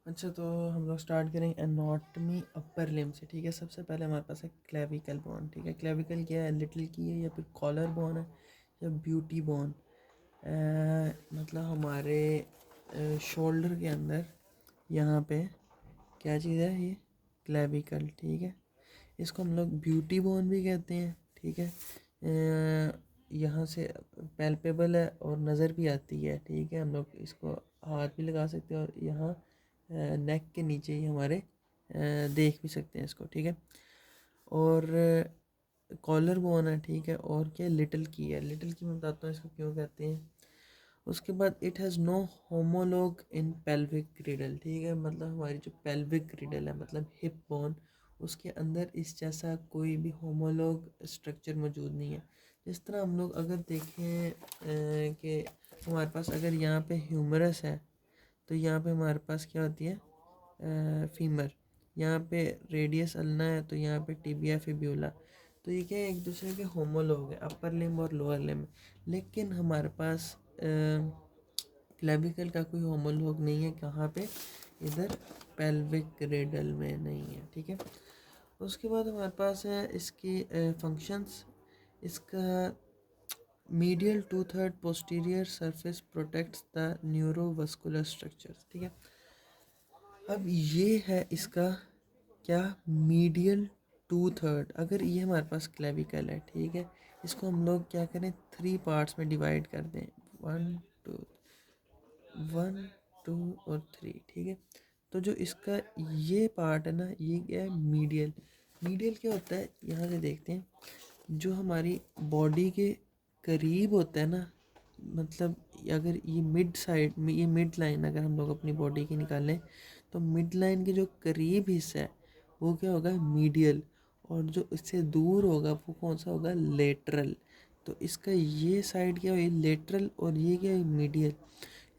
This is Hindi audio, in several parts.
अच्छा, तो हम लोग स्टार्ट करेंगे एनाटॉमी अपर लिम्ब से। ठीक है, सबसे पहले हमारे पास है क्लेविकल बोन। ठीक है, क्लेविकल क्या है? लिटिल की है या फिर कॉलर बोन है या ब्यूटी बोन। मतलब हमारे शोल्डर के अंदर यहाँ पे क्या चीज़ है? ये क्लेविकल। ठीक है, इसको हम लोग ब्यूटी बोन भी कहते हैं। ठीक है, यहाँ से पैल्पेबल है और नज़र भी आती है। ठीक है, हम लोग इसको हाथ भी लगा सकते हैं और यहाँ नेक के नीचे ही हमारे देख भी सकते हैं इसको। ठीक है, और कॉलर बोन है। ठीक है, और क्या लिटिल की है? लिटिल की मैं बताता हूँ इसको क्यों कहते हैं। उसके बाद it has no homolog in pelvic girdle. ठीक है, मतलब हमारी जो पेल्विक ग्रिडल है मतलब हिप बोन, उसके अंदर इस जैसा कोई भी होमोलॉग स्ट्रक्चर मौजूद नहीं है। जिस तरह हम लोग अगर देखें कि हमारे पास अगर यहाँ पे ह्यूमरस है तो यहाँ पे हमारे पास क्या होती है? फीमर। यहाँ पे रेडियस अल्ना है तो यहाँ पे टिबिया फिब्यूला। तो ये क्या है? एक दूसरे के होमोलॉग है, अपर लिम्ब और लोअर लिम्ब। लेकिन हमारे पास क्लेविकल का कोई होमोलॉग नहीं है। कहाँ पे? इधर पेल्विक ग्रेडल में नहीं है। ठीक है, उसके बाद हमारे पास है इसकी फंक्शंस। इसका medial two third posterior surface protects the neurovascular structures. ठीक है, अब ये है इसका क्या? Medial two third. अगर ये हमारे पास क्लेविकल है, ठीक है, इसको हम लोग क्या करें? 3 पार्ट्स में डिवाइड कर दें। 1 2 और 3। ठीक है, तो जो इसका ये पार्ट है ना, ये क्या है? मीडियल। मीडियल क्या होता है? यहाँ से देखते हैं, जो हमारी बॉडी के करीब होता है ना, मतलब अगर ये मिड साइड में, ये मिड लाइन अगर हम लोग अपनी बॉडी की निकालें तो मिड लाइन के जो करीब हिस्सा है वो क्या होगा? मीडियल। और जो इससे दूर होगा वो कौन सा होगा? लेटरल। तो इसका ये साइड क्या है? लेटरल। और ये क्या है? मीडियल।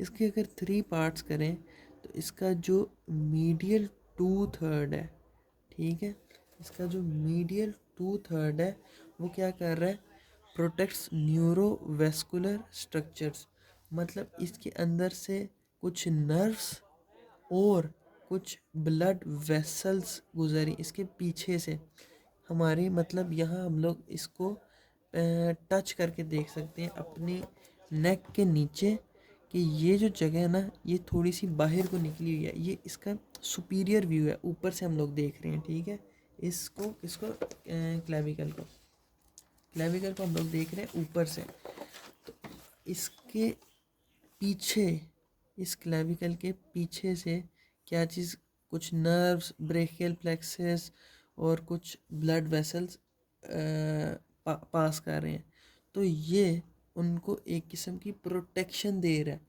इसके अगर 3 पार्ट्स करें तो इसका जो मीडियल टू थर्ड है, ठीक है, इसका जो मीडियल टू थर्ड है वो क्या कर रहा है? Protects neurovascular structures. मतलब इसके अंदर से कुछ नर्व्स और कुछ ब्लड वेसल्स गुजरी इसके पीछे से हमारी, मतलब यहाँ हम लोग इसको टच करके देख सकते हैं अपने नेक के नीचे कि ये जो जगह है ना ये थोड़ी सी बाहर को निकली हुई है। ये इसका सुपीरियर व्यू है, ऊपर से हम लोग देख रहे हैं। ठीक है, इसको क्लेविकल को हम लोग देख रहे हैं ऊपर से। तो इसके पीछे, इस क्लेविकल के पीछे से क्या चीज़? कुछ नर्व्स, ब्रेकियल प्लेक्सस और कुछ ब्लड वेसल्स पास कर रहे हैं। तो ये उनको एक किस्म की प्रोटेक्शन दे रहा है।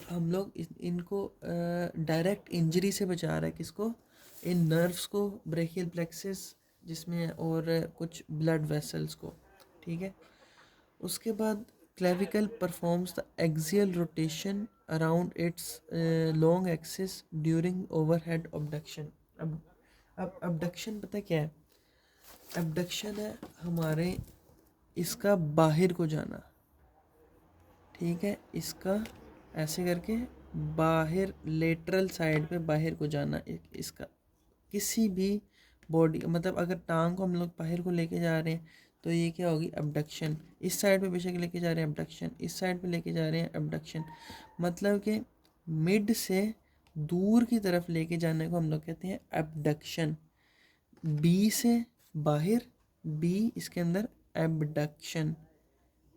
हम लोग इनको डायरेक्ट इंजरी से बचा रहा है। किसको? इन नर्व्स को, ब्रेकियल प्लेक्सस जिसमें, और कुछ ब्लड वेसल्स को। ठीक है, उसके बाद clavicle performs the axial rotation around its long axis during overhead abduction. अब अबडक्शन पता क्या है? अबडक्शन है हमारे इसका बाहर को जाना। ठीक है, इसका ऐसे करके बाहर, लेटरल साइड पे बाहर को जाना। इसका किसी भी बॉडी, मतलब अगर टांग को हम लोग बाहर को लेके जा रहे हैं तो ये क्या होगी? अबडक्शन। इस साइड पे बेशक लेके जा रहे हैं अबडक्शन, इस साइड पे लेके जा रहे हैं अबडक्शन। मतलब कि मिड से दूर की तरफ लेके जाने को हम लोग कहते हैं अबडक्शन। बी से बाहर, बी इसके अंदर, एबडक्शन।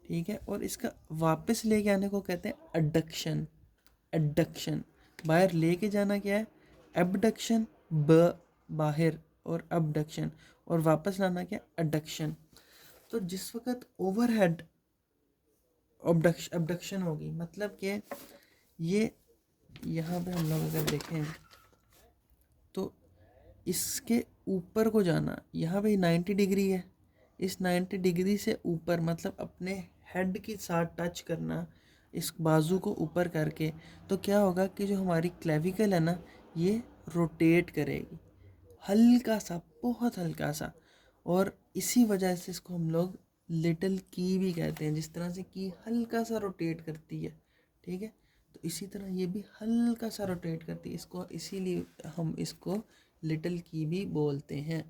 ठीक है, और इसका वापस लेके आने को कहते हैं अडक्शन। एडक्शन, बाहर लेके जाना क्या है? एबडक्शन, बाहर, और अबडक्शन, और वापस लाना क्या? अडक्शन। तो जिस वक्त ओवरहेड अबडक्शन होगी, मतलब कि ये यहाँ पे हम लोग अगर देखें तो इसके ऊपर को जाना, यहाँ पे 90 डिग्री है, इस 90 डिग्री से ऊपर मतलब अपने हेड के साथ टच करना इस बाजू को ऊपर करके, तो क्या होगा कि जो हमारी क्लेविकल है ना ये रोटेट करेगी हल्का सा, बहुत हल्का सा। और इसी वजह से इसको हम लोग लिटिल की भी कहते हैं, जिस तरह से की हल्का सा रोटेट करती है। ठीक है, तो इसी तरह ये भी हल्का सा रोटेट करती है इसको, इसीलिए हम इसको लिटिल की भी बोलते हैं।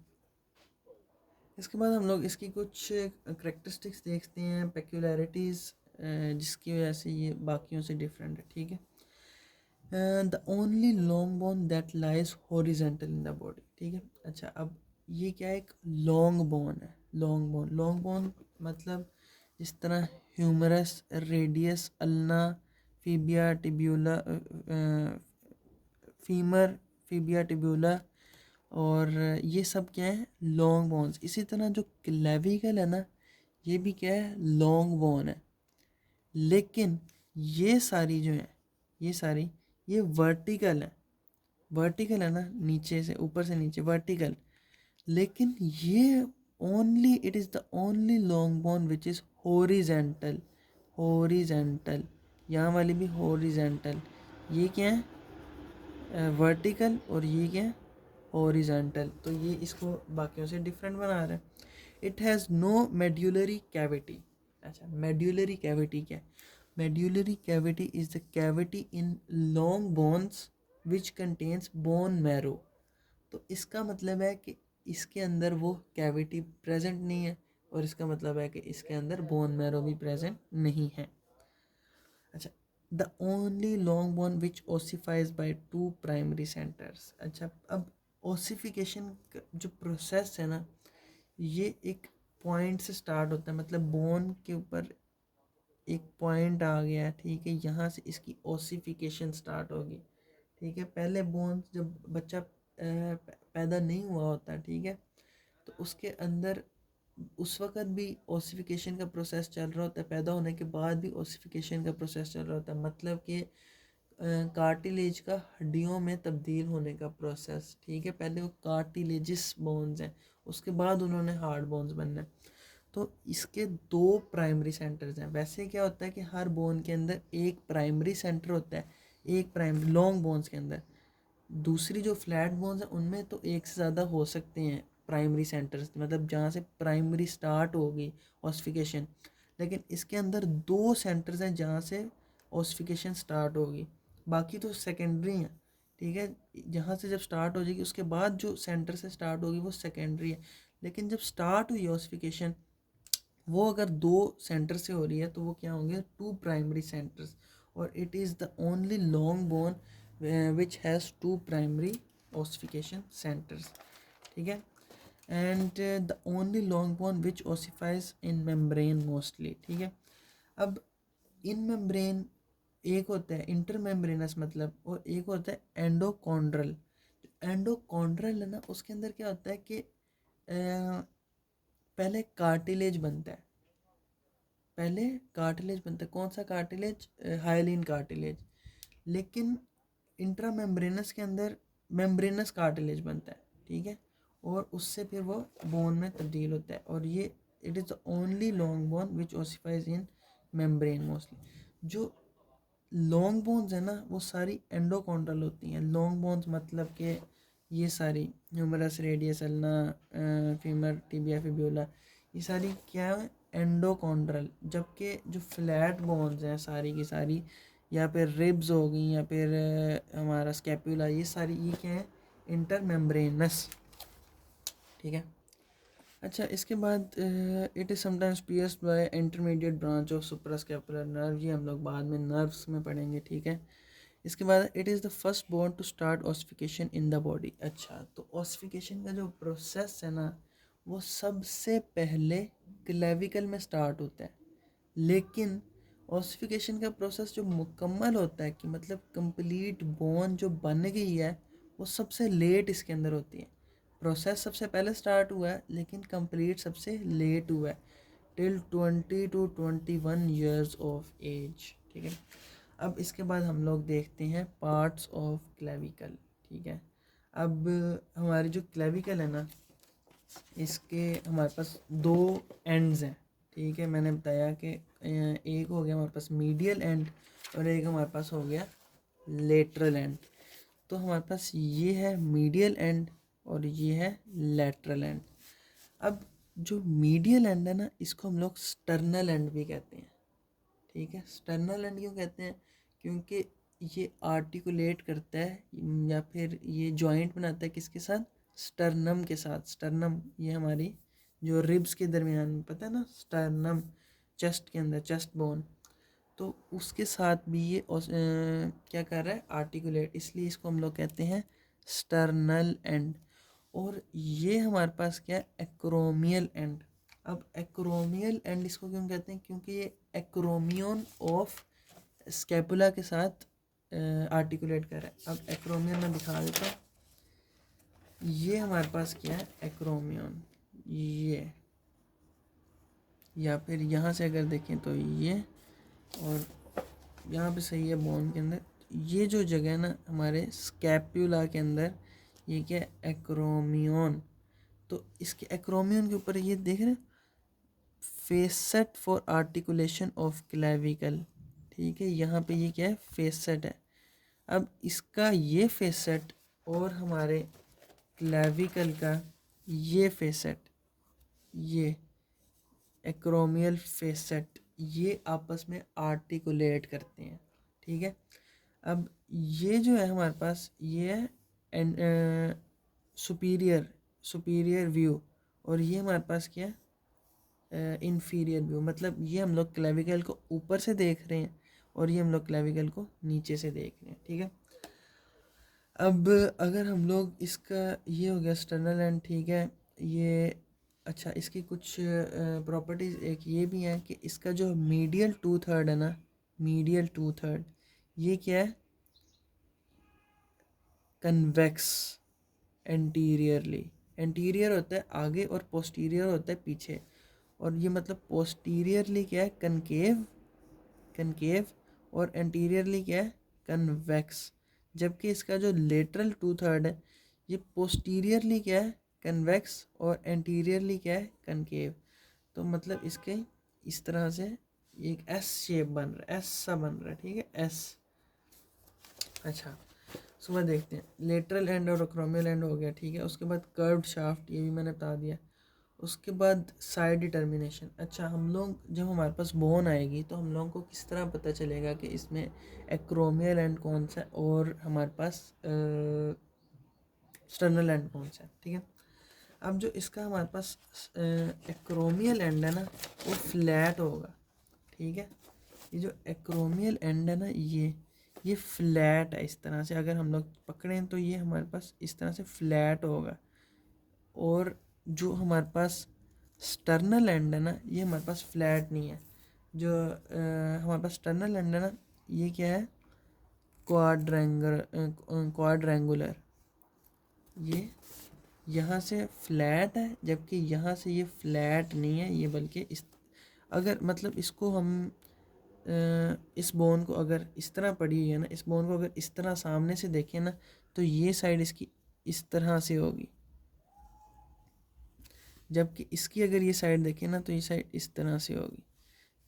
इसके बाद हम लोग इसकी कुछ करेक्टरिस्टिक्स देखते हैं, पेक्यूलरिटीज़, जिसकी वजह से ये बाकियों से डिफरेंट है, ठीक है। The only long bone that lies horizontal in the body, ठीक है। अच्छा, अब ये क्या है, एक लॉन्ग बोन है। लॉन्ग बोन मतलब जिस तरह humerus, radius, ulna, fibula tibia, femur, fibula tibia, और ये सब क्या है, लॉन्ग बोन्स। इसी तरह जो क्लेविकल है ना, ये भी क्या है, लॉन्ग बोन है। लेकिन ये सारी जो है, ये सारी ये वर्टिकल है ना, नीचे से ऊपर से नीचे वर्टिकल। लेकिन ये only, it is the only long bone which is horizontal. यहाँ वाली भी हॉरिजेंटल। ये क्या है, वर्टिकल, और ये क्या है, हॉरिजेंटल। तो ये इसको बाकियों से डिफरेंट बना रहा है। It has no medullary cavity. अच्छा, मेड्यूलरी कैविटी क्या है? Medullary cavity is the cavity in long bones which contains bone marrow. तो इसका मतलब है कि इसके अंदर वो कैविटी प्रेजेंट नहीं है, और इसका मतलब है कि इसके अंदर बोन मैरो भी प्रेजेंट नहीं है। अच्छा, the only long bone which ossifies by 2 primary centres. अच्छा, अब ओसिफिकेशन जो प्रोसेस है ना, ये एक पॉइंट से स्टार्ट होता है, मतलब बोन के ऊपर एक पॉइंट आ गया, ठीक है, यहाँ से इसकी ओसिफिकेशन स्टार्ट होगी, ठीक है। पहले बोन, जब बच्चा पैदा नहीं हुआ होता, ठीक है, तो उसके अंदर उस वक़्त भी ओसिफिकेशन का प्रोसेस चल रहा होता है, पैदा होने के बाद भी ओसिफिकेशन का प्रोसेस चल रहा होता है, मतलब कि कार्टिलेज का हड्डियों में तब्दील होने का प्रोसेस, ठीक है। पहले वो कार्टिलेजिस बोन्स हैं, उसके बाद उन्होंने हार्ड बोन्स बनना है। तो इसके 2 प्राइमरी सेंटर्स हैं। वैसे क्या होता है कि हर बोन के अंदर एक प्राइमरी सेंटर होता है, एक प्राइमरी लॉन्ग बोन्स के अंदर। दूसरी जो फ्लैट बोन्स हैं उनमें तो एक से ज़्यादा हो सकते हैं प्राइमरी सेंटर्स, मतलब जहाँ से प्राइमरी स्टार्ट होगी ऑसिफिकेशन। लेकिन इसके अंदर 2 सेंटर्स हैं जहाँ से ऑसिफिकेशन स्टार्ट होगी, बाकी तो सेकेंडरी हैं, ठीक है। जहाँ से जब स्टार्ट हो जाएगी उसके बाद जो सेंटर से स्टार्ट होगी वो सेकेंडरी है। लेकिन जब स्टार्ट हुई ऑसिफिकेशन, वो अगर 2 सेंटर से हो रही है तो वो क्या होंगे, 2 प्राइमरी सेंटर्स। और it is the only long bone which has 2 primary ossification centres, ठीक है। And the only long bone which ossifies in membrane mostly, ठीक है। अब इन मेम्ब्रेन एक होता है इंटर मेम्ब्रेनस मतलब, और एक होता है एंडोकॉन्ड्रल। एंडोकॉन्ड्रल है ना, उसके अंदर क्या होता है कि पहले कार्टिलेज बनता है, कौन सा कार्टिलेज, हाइलिन कार्टिलेज। लेकिन इंट्रा मेम्ब्रेनस के अंदर मेम्ब्रेनस कार्टिलेज बनता है, ठीक है, और उससे फिर वो बोन में तब्दील होता है। और ये it is the only long bone which ossifies in membrane mostly. जो लॉन्ग बोन्स है ना, वो सारी एंडोकॉन्ड्रल होती हैं। लॉन्ग बोन्स मतलब कि ये सारी humerus, radius, ulna, femur, tibia, fibula, ये सारी क्या है, एंडोकॉन्ड्रल। जबकि जो फ्लैट बोन्स हैं सारी की सारी, या फिर रिब्स हो गई, या फिर हमारा स्कैपुला, ये सारी ये क्या है, इंटर मेम्ब्रेनस, ठीक है। अच्छा, इसके बाद it is sometimes pierced by intermediate branch of suprascapular nerve. ये हम लोग बाद में नर्व्स में पढ़ेंगे, ठीक है। इसके बाद it is the first bone to start ossification in the body. अच्छा, तो ऑसिफिकेशन का जो प्रोसेस है ना, वो सबसे पहले क्लेविकल में स्टार्ट होता है। लेकिन ऑसिफिकेशन का प्रोसेस जो मुकम्मल होता है, कि मतलब कंप्लीट बोन जो बन गई है, वो सबसे लेट इसके अंदर होती है। प्रोसेस सबसे पहले स्टार्ट हुआ है, लेकिन कंप्लीट सबसे लेट हुआ है, till 20 to 21 years of age, ठीक है। अब इसके बाद हम लोग देखते हैं पार्ट्स ऑफ क्लेविकल, ठीक है। अब हमारी जो क्लेविकल है ना, इसके हमारे पास 2 एंड्स हैं, ठीक है। मैंने बताया कि एक हो गया हमारे पास मीडियल एंड, और एक हमारे पास हो गया लेटरल एंड। तो हमारे पास ये है मीडियल एंड, और ये है लेटरल एंड। अब जो मीडियल एंड है ना, इसको हम लोग स्टर्नल एंड भी कहते हैं, ठीक है। स्टर्नल एंड क्यों कहते हैं, क्योंकि ये आर्टिकुलेट करता है या फिर ये जॉइंट बनाता है किसके साथ, स्टर्नम के साथ। स्टर्नम ये हमारी जो रिब्स के दरमियान में, पता है ना, स्टर्नम चेस्ट के अंदर, चेस्ट बोन, तो उसके साथ भी ये क्या कर रहा है, आर्टिकुलेट, इसलिए इसको हम लोग कहते हैं स्टर्नल एंड। और ये हमारे पास क्या है, एक्रोमियल एंड। अब एक्रोमियल एंड इसको क्यों कहते हैं, क्योंकि ये एक्रोमियन ऑफ स्कैपुला के साथ आर्टिकुलेट कर रहा है। अब एक्रोमियन में दिखा देता हूँ, ये हमारे पास क्या है, एक्रोमियन, ये, या फिर यहाँ से अगर देखें तो ये, और यहाँ पे सही है बोन के अंदर, ये जो जगह है ना हमारे स्कैपुला के अंदर, ये क्या है, एक्रोमियन। तो इसके एक्रोमियन के ऊपर ये देख रहे हैं, facet for articulation of clavicle, ठीक है, यहाँ पे ये क्या है, फेसेट है। अब इसका ये फेसेट और हमारे क्लेविकल का ये फेसेट, ये एक्रोमियल फेसेट, ये आपस में आर्टिकुलेट करते हैं, ठीक है। अब ये जो है हमारे पास, ये है सुपीरियर व्यू, और ये हमारे पास क्या है, इन्फीरियर व्यू। मतलब ये हम लोग क्लेविकल को ऊपर से देख रहे हैं और ये हम लोग क्लेविकल को नीचे से देख रहे हैं, ठीक है। अब अगर हम लोग इसका, ये हो गया स्टर्नल एंड, ठीक है, ये अच्छा, इसकी कुछ प्रॉपर्टीज़ एक ये भी है कि इसका जो मीडियल 2/3 है ना, मीडियल 2/3, ये क्या है, कन्वेक्स एंटीरियरली। एंटीरियर होता है आगे और पोस्टीरियर होता है पीछे, और ये मतलब पोस्टीरियरली क्या है, कनकेव, कनकेव, और एंटीरियरली क्या है, कन्वेक्स। जबकि इसका जो लेटरल 2/3 है, ये पोस्टीरियरली क्या है, कन्वेक्स, और एंटीरियरली क्या है, कनकेव। तो मतलब इसके इस तरह से एक एस शेप बन रहा है, एस सा बन रहा है, ठीक है, एस। अच्छा, सुबह देखते हैं, लेटरल एंड और एक्रोमियल एंड हो गया, ठीक है। उसके बाद कर्व्ड शाफ्ट, ये भी मैंने बता दिया। उसके बाद साइड डिटर्मिनेशन। अच्छा, हम लोग जब हमारे पास बोन आएगी तो हम लोगों को किस तरह पता चलेगा कि इसमें एक्रोमियल एंड कौन सा है और हमारे पास स्टर्नल एंड कौन सा है, ठीक है। अब जो इसका हमारे पास एक्रोमियल एंड है ना, वो फ्लैट होगा, ठीक है। ये जो एक्रोमियल एंड है ना, ये फ्लैट है। इस तरह से अगर हम लोग पकड़ें तो ये हमारे पास इस तरह से फ्लैट होगा। और जो हमारे पास स्टर्नल एंड है ना, ये हमारे पास फ्लैट नहीं है। जो हमारे पास स्टर्नल एंड है ना, ये क्या है, क्वाड्रेंगुलर। ये यहाँ से फ्लैट है, जबकि यहाँ से ये फ्लैट नहीं है, ये बल्कि इस, अगर मतलब इसको हम इस बोन को अगर इस तरह पड़ी हुई है ना, इस बोन को अगर इस तरह सामने से देखें ना, तो ये साइड इसकी इस तरह से होगी, जबकि इसकी अगर ये साइड देखें ना तो ये साइड इस तरह से होगी।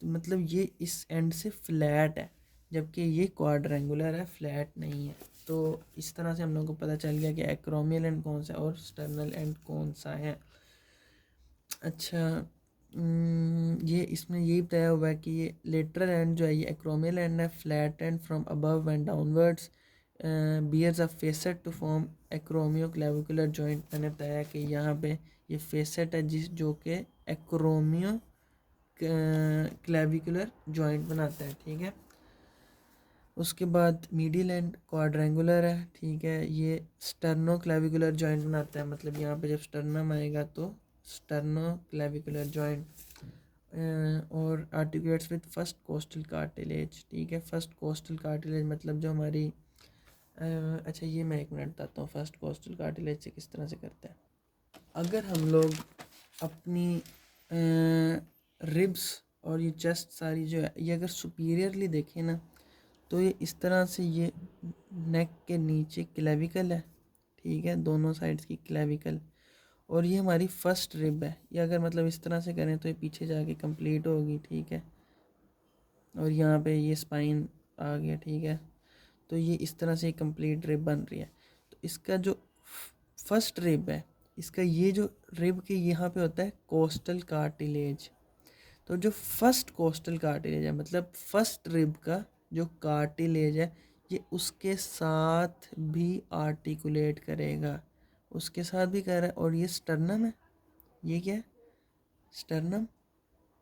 तो मतलब ये इस एंड से फ्लैट है, जबकि ये क्वाड्रेंगुलर है, फ्लैट नहीं है। तो इस तरह से हम लोगों को पता चल गया कि एक्रोमियल एंड कौन सा है और स्टर्नल एंड कौन सा है। अच्छा, ये इसमें यही बताया हुआ है कि ये लेटरल एंड जो है, ये एक्रोमियल एंड है, flat end from above and downwards, bears a facet to form acromioclavicular joint. मैंने बताया कि यहाँ पे ये फेसेट है जिस जो कि एक्रोमियो क्लेविकुलर जॉइंट बनाता है, ठीक है। उसके बाद मीडियल एंड क्वाड्रेंगुलर है, ठीक है, ये स्टर्नो क्लेविकुलर जॉइंट बनाता है। मतलब यहाँ पे जब स्टर्नम आएगा तो स्टर्नो क्लेविकुलर जॉइंट, और articulates with first costal cartilage, ठीक है। फर्स्ट कोस्टल कार्टिलेज मतलब जो हमारी अच्छा, ये मैं एक मिनट बताता हूँ फर्स्ट कोस्टल कार्टिलेज से किस तरह से करता है। अगर हम लोग अपनी रिब्स और ये चेस्ट सारी जो है, ये अगर सुपीरियरली देखें ना, तो ये इस तरह से, ये नेक के नीचे क्लेविकल है, ठीक है, दोनों साइड्स की क्लेविकल, और ये हमारी फर्स्ट रिब है। ये अगर मतलब इस तरह से करें तो ये पीछे जाके कंप्लीट होगी, ठीक है, और यहाँ पे ये स्पाइन आ गया, ठीक है। तो ये इस तरह से कंप्लीट रिब बन रही है। तो इसका जो फर्स्ट रिब है, इसका ये जो रिब के यहाँ पे होता है कोस्टल कार्टिलेज। तो जो फर्स्ट कोस्टल कार्टिलेज है, मतलब फर्स्ट रिब का जो कार्टिलेज है ये उसके साथ भी आर्टिकुलेट करेगा, उसके साथ भी कर रहा है। और ये स्टर्नम है, ये क्या है, स्टर्नम,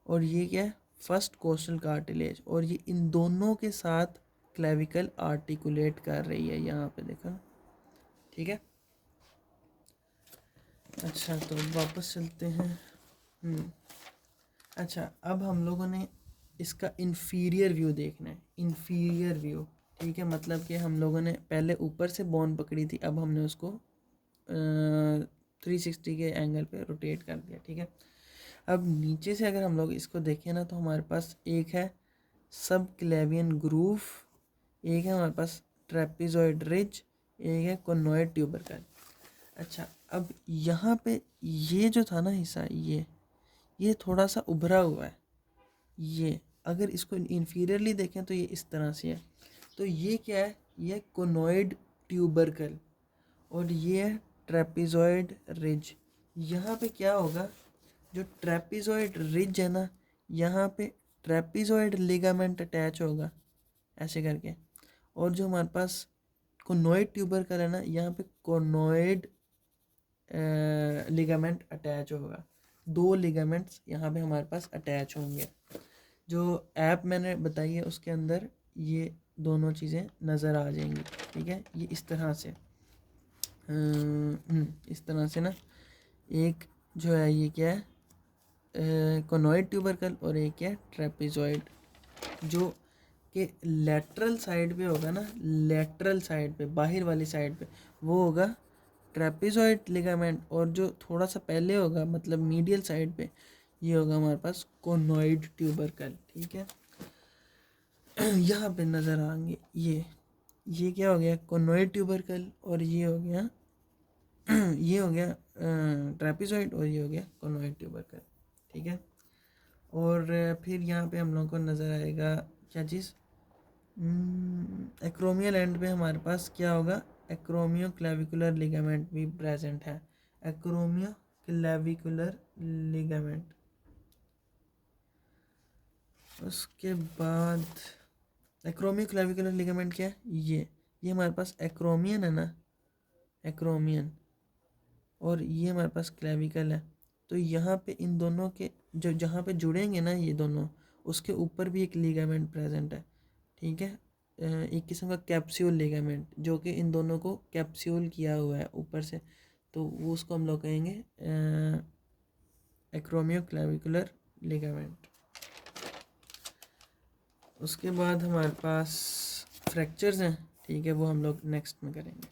और ये क्या है, फर्स्ट कोस्टल कार्टिलेज, और ये इन दोनों के साथ क्लेविकल आर्टिकुलेट कर रही है, यहाँ पे देखो ना, ठीक है। अच्छा तो वापस चलते हैं। अच्छा अब हम लोगों ने इसका इन्फीरियर व्यू देखना है, इन्फीरियर व्यू, ठीक है। मतलब कि हम लोगों ने पहले ऊपर से बोन पकड़ी थी, अब हमने उसको 360 के एंगल पे रोटेट कर दिया, ठीक है। अब नीचे से अगर हम लोग इसको देखें ना, तो हमारे पास एक है सब क्लेवियन ग्रूव, एक है हमारे पास ट्रेपेजॉइड रिज, एक है कोनॉइड ट्यूबरकल। अच्छा अब यहाँ पे ये जो था ना हिस्सा, ये थोड़ा सा उभरा हुआ है। ये अगर इसको इन्फीरियरली देखें तो ये इस तरह से है। तो ये क्या है, ये कोनॉइड ट्यूबरकल, और ये है ट्रेपेजॉइड रिज। यहाँ पे क्या होगा, जो ट्रेपेजॉइड रिज है ना, यहाँ पे ट्रेपेजॉइड लिगामेंट अटैच होगा ऐसे करके, और जो हमारे पास कोनॉइड ट्यूबरकल है ना, यहाँ पे कोनॉइड लिगामेंट अटैच होगा। दो लिगामेंट्स यहाँ पे हमारे पास अटैच होंगे। जो ऐप मैंने बताई है उसके अंदर ये दोनों चीज़ें नज़र आ जाएंगी, ठीक है। ये इस तरह से इस तरह से ना, एक जो है ये क्या है, कोनॉइड ट्यूबरकल, और एक है ट्रेपेजॉइड। जो कि लेटरल साइड पे होगा ना, लेटरल साइड पे, बाहर वाली साइड पे, वो होगा ट्रेपेजॉइड लिगामेंट, और जो थोड़ा सा पहले होगा मतलब मीडियल साइड पे, ये होगा हमारे पास कोनॉइड ट्यूबरकल, ठीक है। यहाँ पे नज़र आएंगे ये क्या हो गया, कोनॉइड ट्यूबरकल, और ये हो गया ये हो गया ट्रेपेजॉइड, और ये हो गया कोनॉइड ट्यूबरकल, ठीक है। और फिर यहाँ पे हम लोगों को नज़र आएगा क्या चीज़, एक्रोमियल एंड पे हमारे पास क्या होगा, एक्रोमियो क्लेविकुलर लिगामेंट भी प्रेजेंट है, एक्रोमियो क्लेविकुलर लिगामेंट। उसके बाद एक्रोमियो क्लेविकुलर लिगामेंट क्या है, ये हमारे पास एक्रोमियन है ना, एक्रोमियन, और ये हमारे पास क्लेविकल है। तो यहाँ पे इन दोनों के जो जहाँ पे जुड़ेंगे ना ये दोनों, उसके ऊपर भी एक लिगामेंट प्रेजेंट है, ठीक है। एक किस्म का कैप्सूल लिगामेंट, जो कि इन दोनों को कैप्सूल किया हुआ है ऊपर से, तो वो उसको हम लोग कहेंगे एक्रोमियो क्लेविकुलर लिगामेंट। उसके बाद हमारे पास फ्रैक्चर्स हैं, ठीक है, वो हम लोग नेक्स्ट में करेंगे।